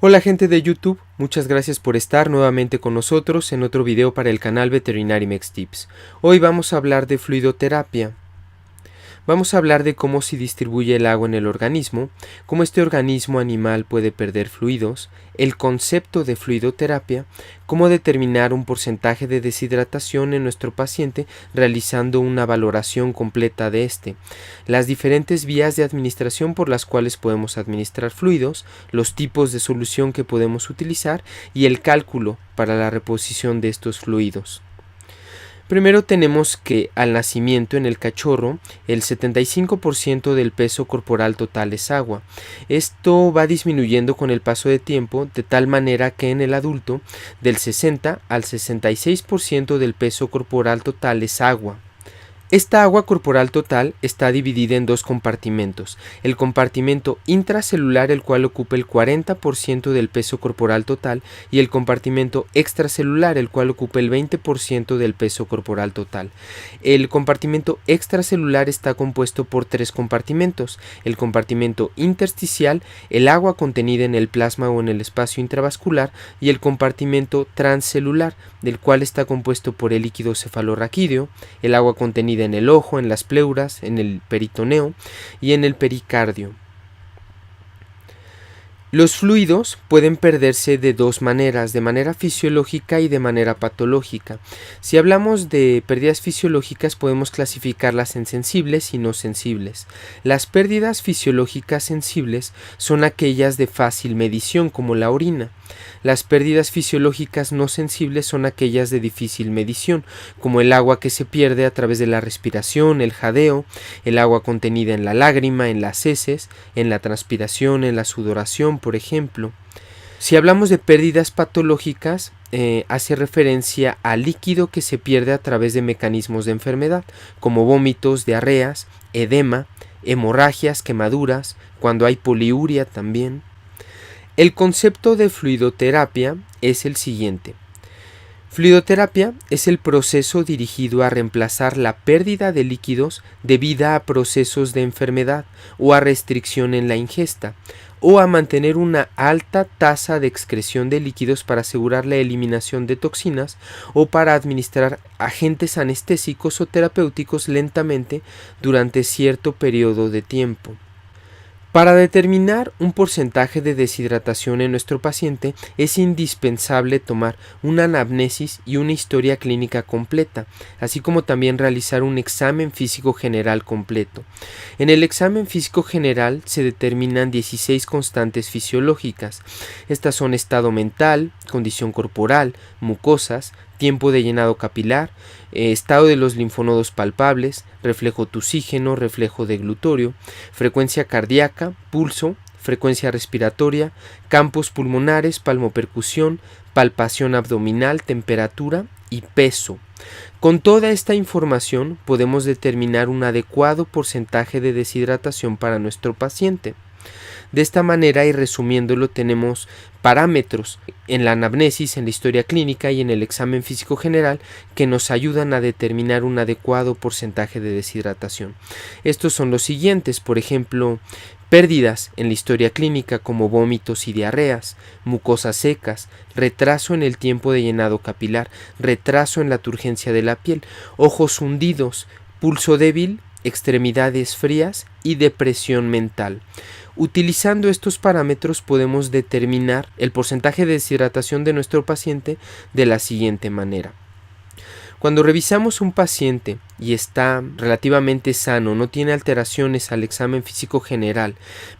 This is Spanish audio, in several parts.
Hola gente de YouTube, muchas gracias por estar nuevamente con nosotros en otro video para el canal Veterinary Mex Tips. Hoy vamos a hablar de fluidoterapia. Vamos a hablar de cómo se distribuye el agua en el organismo, cómo este organismo animal puede perder fluidos, el concepto de fluidoterapia, cómo determinar un porcentaje de deshidratación en nuestro paciente realizando una valoración completa de este, las diferentes vías de administración por las cuales podemos administrar fluidos, los tipos de solución que podemos utilizar y el cálculo para la reposición de estos fluidos. Primero tenemos que al nacimiento en el cachorro el 75% del peso corporal total es agua. Esto va disminuyendo con el paso de tiempo de tal manera que en el adulto del 60 al 66% del peso corporal total es agua. Esta agua corporal total está dividida en dos compartimentos, el compartimento intracelular, el cual ocupa el 40% del peso corporal total, y el compartimento extracelular, el cual ocupa el 20% del peso corporal total. El compartimento extracelular está compuesto por tres compartimentos, el compartimento intersticial, el agua contenida en el plasma o en el espacio intravascular, y el compartimento transcelular, del cual está compuesto por el líquido cefalorraquídeo, el agua contenida en el ojo, en las pleuras, en el peritoneo y en el pericardio. Los fluidos pueden perderse de dos maneras, de manera fisiológica y de manera patológica. Si hablamos de pérdidas fisiológicas, podemos clasificarlas en sensibles y no sensibles. Las pérdidas fisiológicas sensibles son aquellas de fácil medición, como la orina. Las pérdidas fisiológicas no sensibles son aquellas de difícil medición, como el agua que se pierde a través de la respiración, el jadeo, el agua contenida en la lágrima, en las heces, en la transpiración, en la sudoración, por ejemplo. Si hablamos de pérdidas patológicas, hace referencia al líquido que se pierde a través de mecanismos de enfermedad, como vómitos, diarreas, edema, hemorragias, quemaduras, cuando hay poliuria también. El concepto de fluidoterapia es el siguiente. Fluidoterapia es el proceso dirigido a reemplazar la pérdida de líquidos debida a procesos de enfermedad o a restricción en la ingesta, o a mantener una alta tasa de excreción de líquidos para asegurar la eliminación de toxinas o para administrar agentes anestésicos o terapéuticos lentamente durante cierto periodo de tiempo. Para determinar un porcentaje de deshidratación en nuestro paciente es indispensable tomar una anamnesis y una historia clínica completa, así como también realizar un examen físico general completo. En el examen físico general se determinan 16 constantes fisiológicas. Estas son estado mental, condición corporal, mucosas, tiempo de llenado capilar, estado de los linfonodos palpables, reflejo tusígeno, reflejo deglutorio, frecuencia cardíaca, pulso, frecuencia respiratoria, campos pulmonares, palmopercusión, palpación abdominal, temperatura y peso. Con toda esta información podemos determinar un adecuado porcentaje de deshidratación para nuestro paciente. De esta manera, y resumiéndolo, tenemos parámetros en la anamnesis, en la historia clínica y en el examen físico general que nos ayudan a determinar un adecuado porcentaje de deshidratación. Estos son los siguientes, por ejemplo, pérdidas en la historia clínica como vómitos y diarreas, mucosas secas, retraso en el tiempo de llenado capilar, retraso en la turgencia de la piel, ojos hundidos, pulso débil, extremidades frías y depresión mental. Utilizando estos parámetros podemos determinar el porcentaje de deshidratación de nuestro paciente de la siguiente manera. Cuando revisamos un paciente y está relativamente sano, no tiene alteraciones al examen físico general,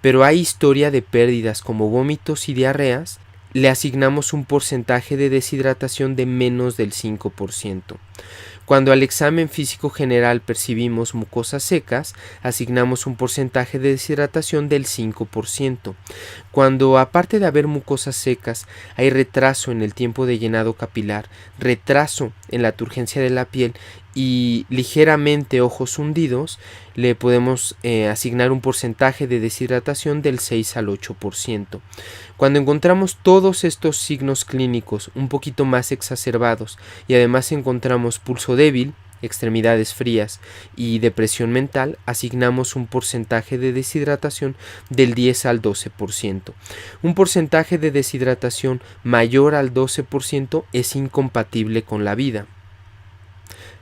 pero hay historia de pérdidas como vómitos y diarreas, le asignamos un porcentaje de deshidratación de menos del 5%. Cuando al examen físico general percibimos mucosas secas, asignamos un porcentaje de deshidratación del 5%. Cuando, aparte de haber mucosas secas, hay retraso en el tiempo de llenado capilar, retraso en la turgencia de la piel y ligeramente ojos hundidos, le podemos asignar un porcentaje de deshidratación del 6 al 8%. Cuando encontramos todos estos signos clínicos un poquito más exacerbados y además encontramos pulso débil, extremidades frías y depresión mental, asignamos un porcentaje de deshidratación del 10 al 12%. Un porcentaje de deshidratación mayor al 12% es incompatible con la vida.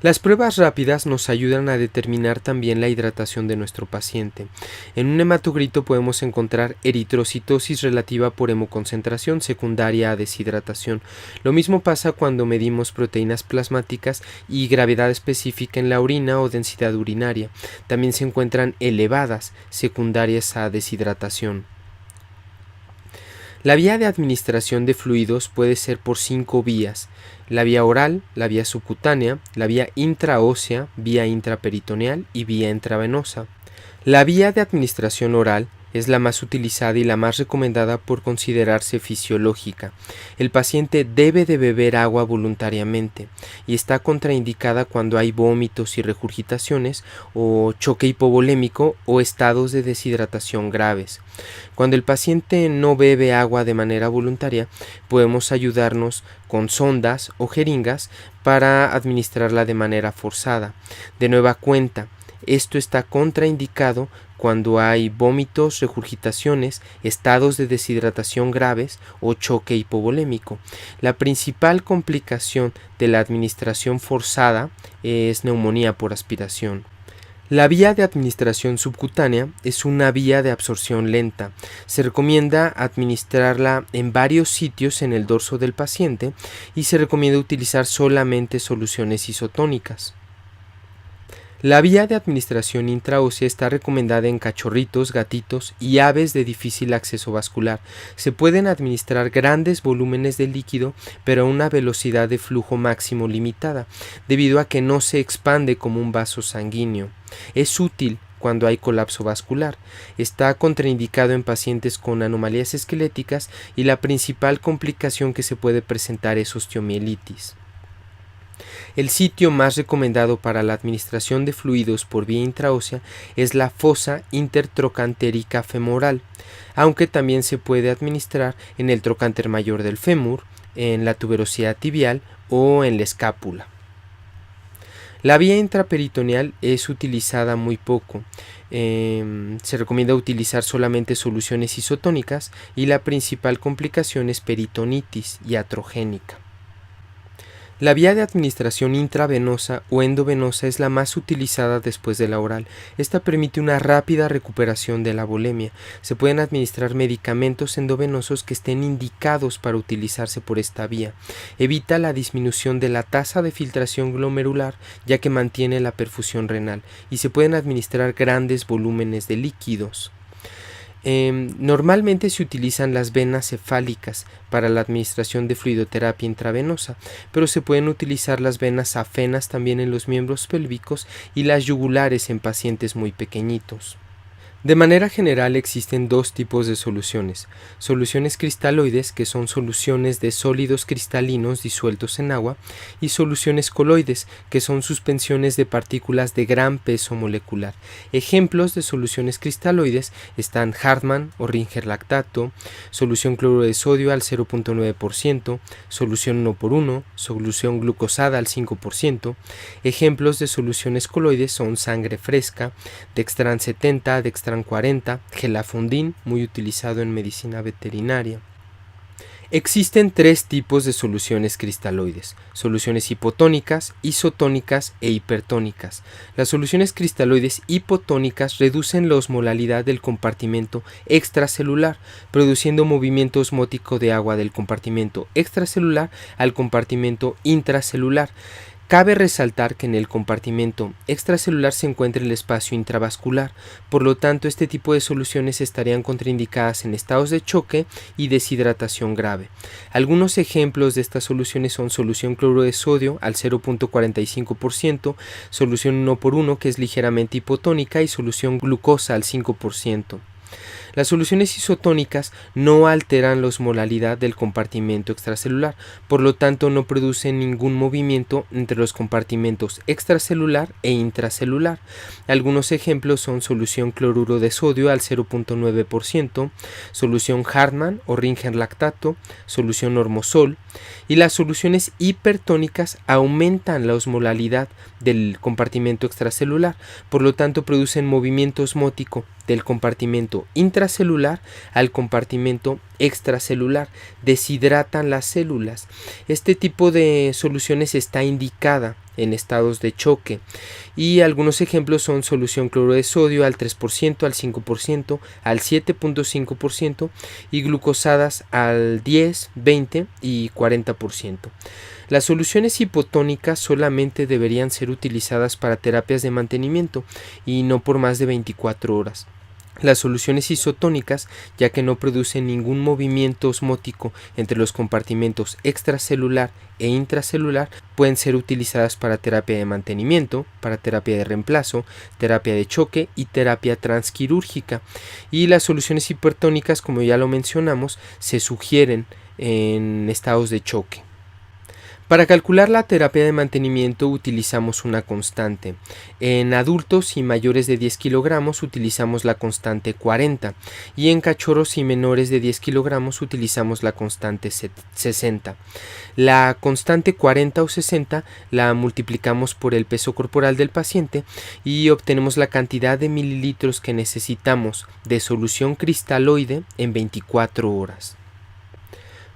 Las pruebas rápidas nos ayudan a determinar también la hidratación de nuestro paciente. En un hematocrito podemos encontrar eritrocitosis relativa por hemoconcentración secundaria a deshidratación. Lo mismo pasa cuando medimos proteínas plasmáticas y gravedad específica en la orina o densidad urinaria. También se encuentran elevadas secundarias a deshidratación. La vía de administración de fluidos puede ser por 5 vías: la vía oral, la vía subcutánea, la vía intraósea, vía intraperitoneal y vía intravenosa. La vía de administración oral es la más utilizada y la más recomendada por considerarse fisiológica. El paciente debe de beber agua voluntariamente y está contraindicada cuando hay vómitos y regurgitaciones o choque hipovolémico o estados de deshidratación graves. Cuando el paciente no bebe agua de manera voluntaria, podemos ayudarnos con sondas o jeringas para administrarla de manera forzada. De nueva cuenta, esto está contraindicado cuando hay vómitos, regurgitaciones, estados de deshidratación graves o choque hipovolémico. La principal complicación de la administración forzada es neumonía por aspiración. La vía de administración subcutánea es una vía de absorción lenta. Se recomienda administrarla en varios sitios en el dorso del paciente y se recomienda utilizar solamente soluciones isotónicas. La vía de administración intraósea está recomendada en cachorritos, gatitos y aves de difícil acceso vascular. Se pueden administrar grandes volúmenes de líquido, pero a una velocidad de flujo máximo limitada, debido a que no se expande como un vaso sanguíneo. Es útil cuando hay colapso vascular. Está contraindicado en pacientes con anomalías esqueléticas y la principal complicación que se puede presentar es osteomielitis. El sitio más recomendado para la administración de fluidos por vía intraósea es la fosa intertrocantérica femoral, aunque también se puede administrar en el trocánter mayor del fémur, en la tuberosidad tibial o en la escápula. La vía intraperitoneal es utilizada muy poco. Se recomienda utilizar solamente soluciones isotónicas y la principal complicación es peritonitis iatrogénica. La vía de administración intravenosa o endovenosa es la más utilizada después de la oral. Esta permite una rápida recuperación de la volemia. Se pueden administrar medicamentos endovenosos que estén indicados para utilizarse por esta vía. Evita la disminución de la tasa de filtración glomerular, ya que mantiene la perfusión renal, y se pueden administrar grandes volúmenes de líquidos. Normalmente se utilizan las venas cefálicas para la administración de fluidoterapia intravenosa, pero se pueden utilizar las venas afenas también en los miembros pélvicos y las yugulares en pacientes muy pequeñitos. De manera general existen dos tipos de soluciones: soluciones cristaloides, que son soluciones de sólidos cristalinos disueltos en agua, y soluciones coloides, que son suspensiones de partículas de gran peso molecular. Ejemplos de soluciones cristaloides están Hartmann o Ringer lactato, solución cloruro de sodio al 0.9%, solución 1:1, solución glucosada al 5%. Ejemplos de soluciones coloides son sangre fresca, Dextran 70, Dextran 40, gelafondin, muy utilizado en medicina veterinaria. Existen tres tipos de soluciones cristaloides: soluciones hipotónicas, isotónicas e hipertónicas. Las soluciones cristaloides hipotónicas reducen la osmolalidad del compartimento extracelular, produciendo movimiento osmótico de agua del compartimento extracelular al compartimento intracelular. Cabe resaltar que en el compartimento extracelular se encuentra el espacio intravascular, por lo tanto este tipo de soluciones estarían contraindicadas en estados de choque y deshidratación grave. Algunos ejemplos de estas soluciones son solución cloruro de sodio al 0.45%, solución 1:1 que es ligeramente hipotónica y solución glucosa al 5%. Las soluciones isotónicas no alteran la osmolalidad del compartimento extracelular, por lo tanto no producen ningún movimiento entre los compartimentos extracelular e intracelular. Algunos ejemplos son solución cloruro de sodio al 0.9%, solución Hartmann o Ringer lactato, solución Ormosol, y las soluciones hipertónicas aumentan la osmolalidad del compartimento extracelular, por lo tanto producen movimiento osmótico del compartimento intracelular al compartimento extracelular, deshidratan las células. Este tipo de soluciones está indicada en estados de choque y algunos ejemplos son solución cloruro de sodio al 3%, al 5%, al 7.5% y glucosadas al 10, 20 y 40%. Las soluciones hipotónicas solamente deberían ser utilizadas para terapias de mantenimiento y no por más de 24 horas. Las soluciones isotónicas, ya que no producen ningún movimiento osmótico entre los compartimentos extracelular e intracelular, pueden ser utilizadas para terapia de mantenimiento, para terapia de reemplazo, terapia de choque y terapia transquirúrgica. Y las soluciones hipertónicas, como ya lo mencionamos, se sugieren en estados de choque. Para calcular la terapia de mantenimiento utilizamos una constante. En adultos y mayores de 10 kilogramos utilizamos la constante 40 y en cachorros y menores de 10 kilogramos utilizamos la constante 60. La constante 40 o 60 la multiplicamos por el peso corporal del paciente y obtenemos la cantidad de mililitros que necesitamos de solución cristaloide en 24 horas.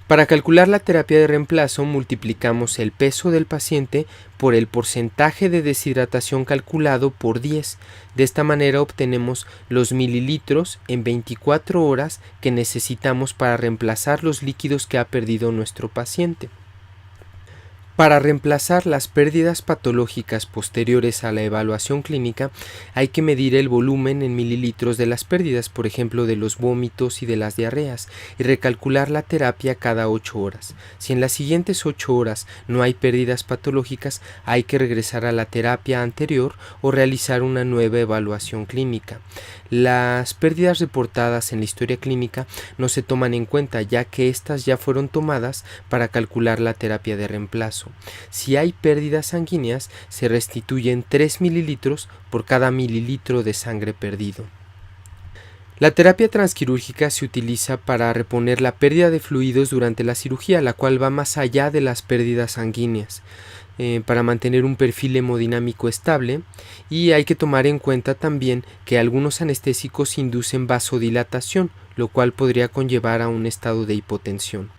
Para calcular la terapia de reemplazo multiplicamos el peso del paciente por el porcentaje de deshidratación calculado por 10. De esta manera obtenemos los mililitros en 24 horas que necesitamos para reemplazar los líquidos que ha perdido nuestro paciente. Para reemplazar las pérdidas patológicas posteriores a la evaluación clínica, hay que medir el volumen en mililitros de las pérdidas, por ejemplo, de los vómitos y de las diarreas, y recalcular la terapia cada 8 horas. Si en las siguientes 8 horas no hay pérdidas patológicas, hay que regresar a la terapia anterior o realizar una nueva evaluación clínica. Las pérdidas reportadas en la historia clínica no se toman en cuenta, ya que estas ya fueron tomadas para calcular la terapia de reemplazo. Si hay pérdidas sanguíneas, se restituyen 3 mililitros por cada mililitro de sangre perdido. La terapia transquirúrgica se utiliza para reponer la pérdida de fluidos durante la cirugía, la cual va más allá de las pérdidas sanguíneas, para mantener un perfil hemodinámico estable, y hay que tomar en cuenta también que algunos anestésicos inducen vasodilatación, lo cual podría conllevar a un estado de hipotensión.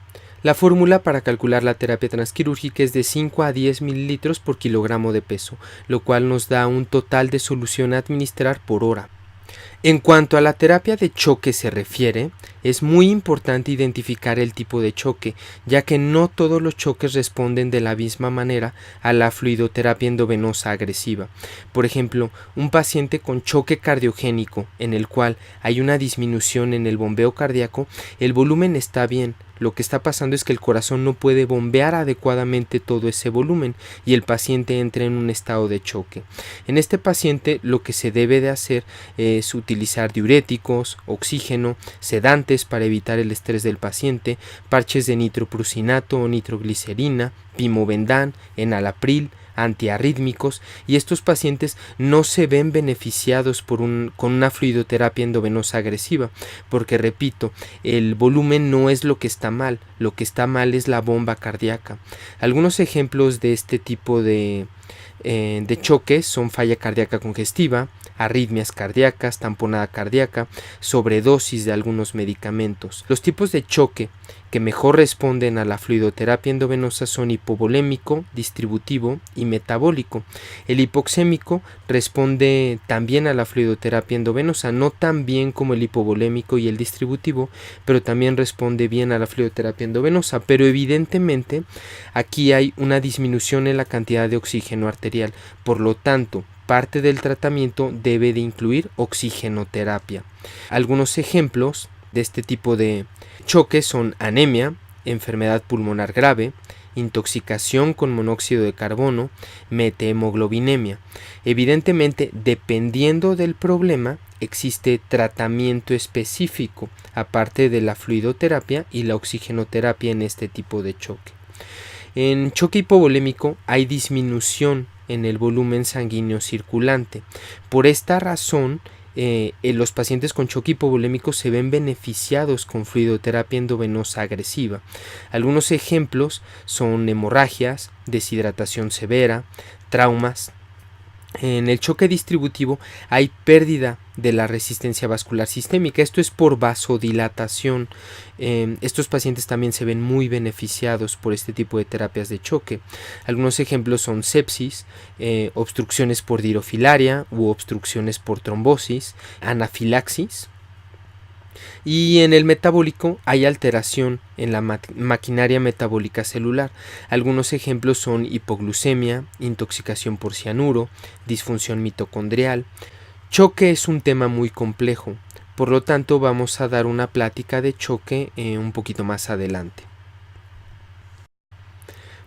La fórmula para calcular la terapia transquirúrgica es de 5 a 10 mililitros por kilogramo de peso, lo cual nos da un total de solución a administrar por hora. En cuanto a la terapia de choque se refiere, es muy importante identificar el tipo de choque, ya que no todos los choques responden de la misma manera a la fluidoterapia endovenosa agresiva. Por ejemplo, un paciente con choque cardiogénico, en el cual hay una disminución en el bombeo cardíaco, el volumen está bien. Lo que está pasando es que el corazón no puede bombear adecuadamente todo ese volumen y el paciente entra en un estado de choque. En este paciente lo que se debe de hacer es utilizar diuréticos, oxígeno, sedantes para evitar el estrés del paciente, parches de nitroprussinato o nitroglicerina, pimobendan, enalapril, antiarrítmicos, y estos pacientes no se ven beneficiados con una fluidoterapia endovenosa agresiva, porque repito, el volumen no es lo que está mal, lo que está mal es la bomba cardíaca. Algunos ejemplos de este tipo de choques son falla cardíaca congestiva, arritmias cardíacas, tamponada cardíaca, sobredosis de algunos medicamentos. Los tipos de choque que mejor responden a la fluidoterapia endovenosa son hipovolémico, distributivo y metabólico. El hipoxémico responde también a la fluidoterapia endovenosa, no tan bien como el hipovolémico y el distributivo, pero también responde bien a la fluidoterapia endovenosa, pero evidentemente aquí hay una disminución en la cantidad de oxígeno arterial, por lo tanto, parte del tratamiento debe de incluir oxigenoterapia. Algunos ejemplos de este tipo de choques son anemia, enfermedad pulmonar grave, intoxicación con monóxido de carbono, metahemoglobinemia. Evidentemente, dependiendo del problema, existe tratamiento específico, aparte de la fluidoterapia y la oxigenoterapia en este tipo de choque. En choque hipovolémico hay disminución en el volumen sanguíneo circulante. Por esta razón, los pacientes con choque hipovolémico se ven beneficiados con fluidoterapia endovenosa agresiva. Algunos ejemplos son hemorragias, deshidratación severa, traumas. En el choque distributivo hay pérdida de la resistencia vascular sistémica. Esto es por vasodilatación. Estos pacientes también se ven muy beneficiados por este tipo de terapias de choque. Algunos ejemplos son sepsis, obstrucciones por dirofilaria u obstrucciones por trombosis, anafilaxis. Y en el metabólico hay alteración en la maquinaria metabólica celular. Algunos ejemplos son hipoglucemia, intoxicación por cianuro, disfunción mitocondrial. Choque es un tema muy complejo, por lo tanto vamos a dar una plática de choque un poquito más adelante.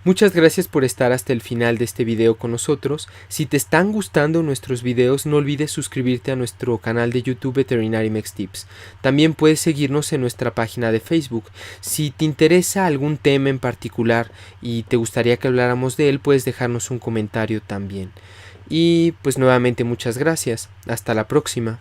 Muchas gracias por estar hasta el final de este video con nosotros. Si te están gustando nuestros videos, no olvides suscribirte a nuestro canal de YouTube Veterinary Mex Tips. También puedes seguirnos en nuestra página de Facebook. Si te interesa algún tema en particular y te gustaría que habláramos de él, puedes dejarnos un comentario también. Y pues nuevamente muchas gracias. Hasta la próxima.